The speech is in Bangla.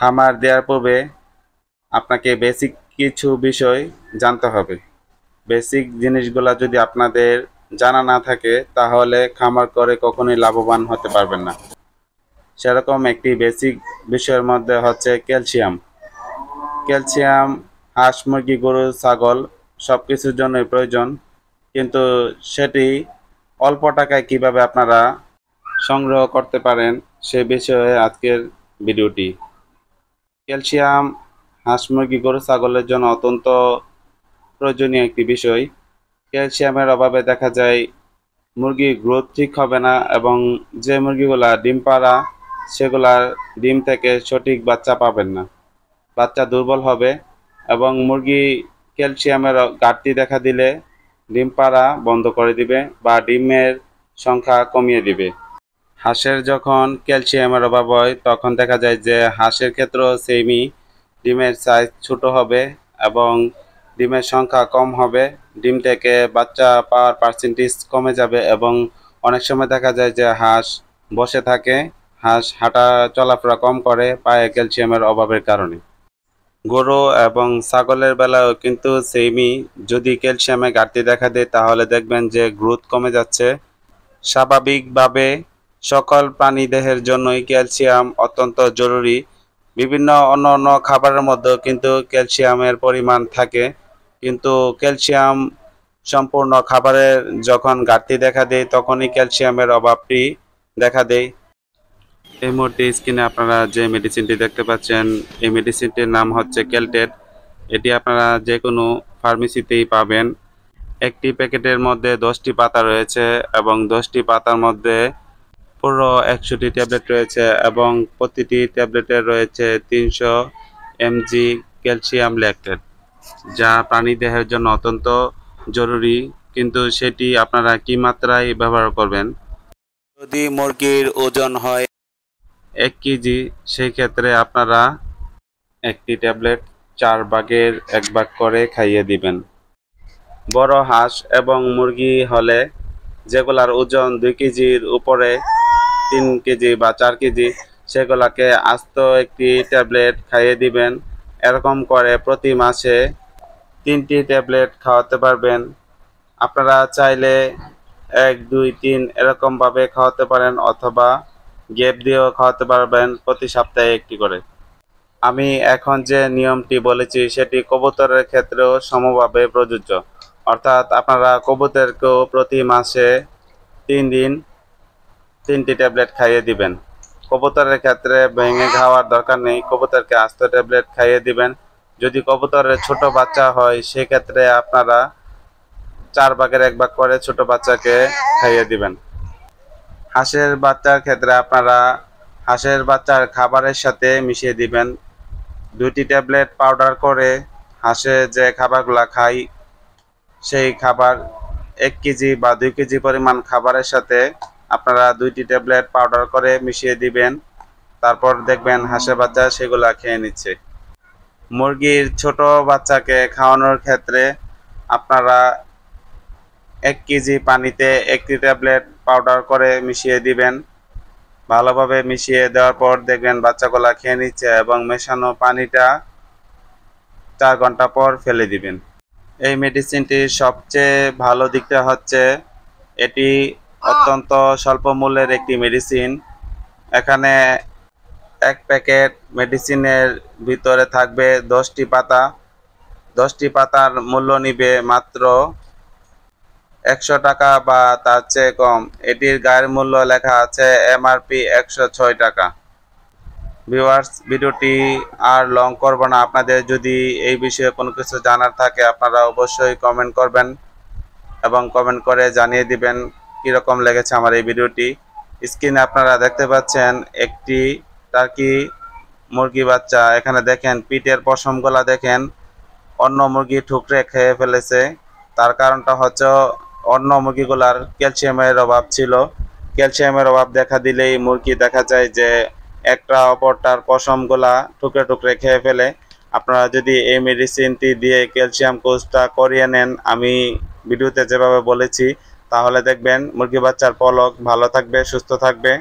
খামার দেওয়ার পূর্বে আপনাকে বেসিক কিছু বিষয় জানতে হবে। বেসিক জিনিসগুলা যদি আপনাদের জানা না থাকে তাহলে খামার করে কখনোই লাভবান হতে পারবেন না। সেরকম একটি বেসিক বিষয়ের মধ্যে হচ্ছে ক্যালসিয়াম। ক্যালসিয়াম হাঁস, মুরগি, গরু, ছাগল সব কিছুর জন্যই প্রয়োজন, কিন্তু সেটি অল্প টাকায় কিভাবে আপনারা সংগ্রহ করতে পারেন সে বিষয়ে আজকের ভিডিওটি। ক্যালসিয়াম হাঁস, মুরগি, গরু, ছাগলের জন্য অত্যন্ত প্রয়োজনীয় একটি বিষয়। ক্যালসিয়ামের অভাবে দেখা যায় মুরগির গ্রোথ ঠিক হবে না, এবং যে মুরগিগুলা ডিম পাড়া সেগুলার ডিম থেকে সঠিক বাচ্চা পাবেন না, বাচ্চা দুর্বল হবে এবং মুরগি ক্যালসিয়ামের ঘাটতি দেখা দিলে ডিম পাড়া বন্ধ করে দিবে বা ডিমের সংখ্যা কমিয়ে দিবে। হাঁসের যখন ক্যালসিয়ামের অভাব হয় তখন দেখা যায় যে হাঁসের ক্ষেত্রেও সেমই, ডিমের সাইজ ছোট হবে এবং ডিমের সংখ্যা কম হবে, ডিম থেকে বাচ্চা পাওয়ার পার্সেন্টেজ কমে যাবে এবং অনেক সময় দেখা যায় যে হাঁস বসে থাকে, হাঁস হাঁটা চলাফেরা কম করে পায়ে ক্যালসিয়ামের অভাবের কারণে। গরু এবং ছাগলের বেলায়ও কিন্তু সেমই, যদি ক্যালসিয়ামের ঘাটতি দেখা দেয় তাহলে দেখবেন যে গ্রোথ কমে যাচ্ছে। স্বাভাবিকভাবে সকল প্রাণীদেহের জন্যই ক্যালসিয়াম অত্যন্ত জরুরি। বিভিন্ন অন্য খাবারের মধ্যেও কিন্তু ক্যালসিয়ামের পরিমাণ থাকে, কিন্তু ক্যালসিয়াম সম্পূর্ণ খাবারের যখন ঘাটতি দেখা দেয় তখনই ক্যালসিয়ামের অভাবটি দেখা দেয়। এই মুহূর্তে স্ক্রিনে আপনারা যে মেডিসিনটি দেখতে পাচ্ছেন, এই মেডিসিনটির নাম হচ্ছে ক্যালটেট। এটি আপনারা যে কোনো ফার্মেসিতেই পাবেন। একটি প্যাকেটের মধ্যে 10টি পাতা রয়েছে এবং 10টি পাতার মধ্যে পুরো 100টি ট্যাবলেট রয়েছে এবং প্রতিটি ট্যাবলেটের রয়েছে 300 mg ক্যালসিয়াম ল্যাকটেট, যা প্রাণীদেহের জন্য অত্যন্ত জরুরি, কিন্তু সেটি আপনারা কি মাত্রায় ব্যবহার করবেন। যদি মুরগির ওজন হয় 1 কেজি, সেই ক্ষেত্রে আপনারা একটি ট্যাবলেট 4 ভাগের 1 ভাগ করে খাইয়ে দিবেন। বড় হাঁস এবং মুরগি হলে যেগুলার ওজন 2 কেজির উপরে, 3 কেজি বা 4 কেজি, সেগুলাকে আস্ত একটি ট্যাবলেট খাইয়ে দিবেন। এরকম করে প্রতি মাসে 3টি ট্যাবলেট খাওয়াতে পারবেন। আপনারা চাইলে 1, 2, 3 এরকমভাবে খাওয়াতে পারেন, অথবা গ্যাপ দিয়েও খাওয়াতে পারবেন, প্রতি সপ্তাহে একটি করে। আমি এখন যে নিয়মটি বলেছি সেটি কবুতরের ক্ষেত্রেও সমভাবে প্রযোজ্য, অর্থাৎ আপনারা কবুতরকেও প্রতি মাসে 3 দিন 3টি ট্যাবলেট খাইয়ে দিবেন। কবুতরের ক্ষেত্রে ভেঙে খাওয়ার দরকার নেই, কবুতরকে আস্ত ট্যাবলেট খাইয়ে দিবেন। যদি কবুতরের ছোট বাচ্চা হয় সেক্ষেত্রে আপনারা 4 ভাগের 1 ভাগ করে ছোট বাচ্চাকে খাইয়ে দিবেন। হাঁসের বাচ্চার ক্ষেত্রে আপনারা হাঁসের বাচ্চার খাবারের সাথে মিশিয়ে দিবেন। 2টি ট্যাবলেট পাউডার করে হাঁসে যে খাবারগুলা খায় সেই খাবার 1 কেজি বা 2 কেজি পরিমাণ খাবারের সাথে আপনারা 2টি ট্যাবলেট পাউডার করে মিশিয়ে দিবেন। তারপর দেখবেন হাঁসের বাচ্চা সেগুলা খেয়ে নিচ্ছে। মুরগির ছোট বাচ্চাকে খাওয়ানোর ক্ষেত্রে আপনারা 1 কেজি পানিতে 1টি ট্যাবলেট পাউডার করে মিশিয়ে দিবেন। ভালোভাবে মিশিয়ে দেওয়ার পর দেখবেন বাচ্চাগুলা খেয়ে নিচ্ছে এবং মেশানো পানিটা 4 ঘন্টা পর ফেলে দিবেন। এই মেডিসিনটির সবচেয়ে ভালো দিকটা হচ্ছে এটি অত্যন্ত স্বল্প মূল্যের একটি মেডিসিন। এখানে 1 প্যাকেট মেডিসিনের ভিতরে থাকবে 10টি পাতা। 10টি পাতার মূল্য নিবে মাত্র 100 টাকা বা তার চেয়ে কম। এটির গায়ের মূল্য লেখা আছে MRP 106 টাকা। ভিউয়ার্স, ভিডিওটি আর লং করব না। আপনাদের যদি এই বিষয়ে কোনো কিছু জানার থাকে আপনারা অবশ্যই কমেন্ট করবেন এবং কমেন্ট করে জানিয়ে দিবেন কীরকম লেগেছে আমার এই ভিডিওটি। স্ক্রিনে আপনারা দেখতে পাচ্ছেন একটি টার্কি মুরগি বাচ্চা। এখানে দেখেন পিঠের পশমগুলা দেখেন, অন্য মুরগি ঠুকরে খেয়ে ফেলেছে। তার কারণটা হচ্ছে অন্য মুরগিগুলার ক্যালসিয়ামের অভাব ছিল। ক্যালসিয়ামের অভাব দেখা দিলেই মুরগি দেখা যায় যে একটা অপরটার পশমগুলা টুকরে টুকরে খেয়ে ফেলে। আপনারা যদি এই মেডিসিনটি দিয়ে ক্যালসিয়াম কোর্সটা করিয়ে নেন আমি ভিডিওতে যেভাবে বলেছি, তাহলে দেখবেন মুরগি বাচ্চার পলক ভালো থাকবে, সুস্থ থাকবে।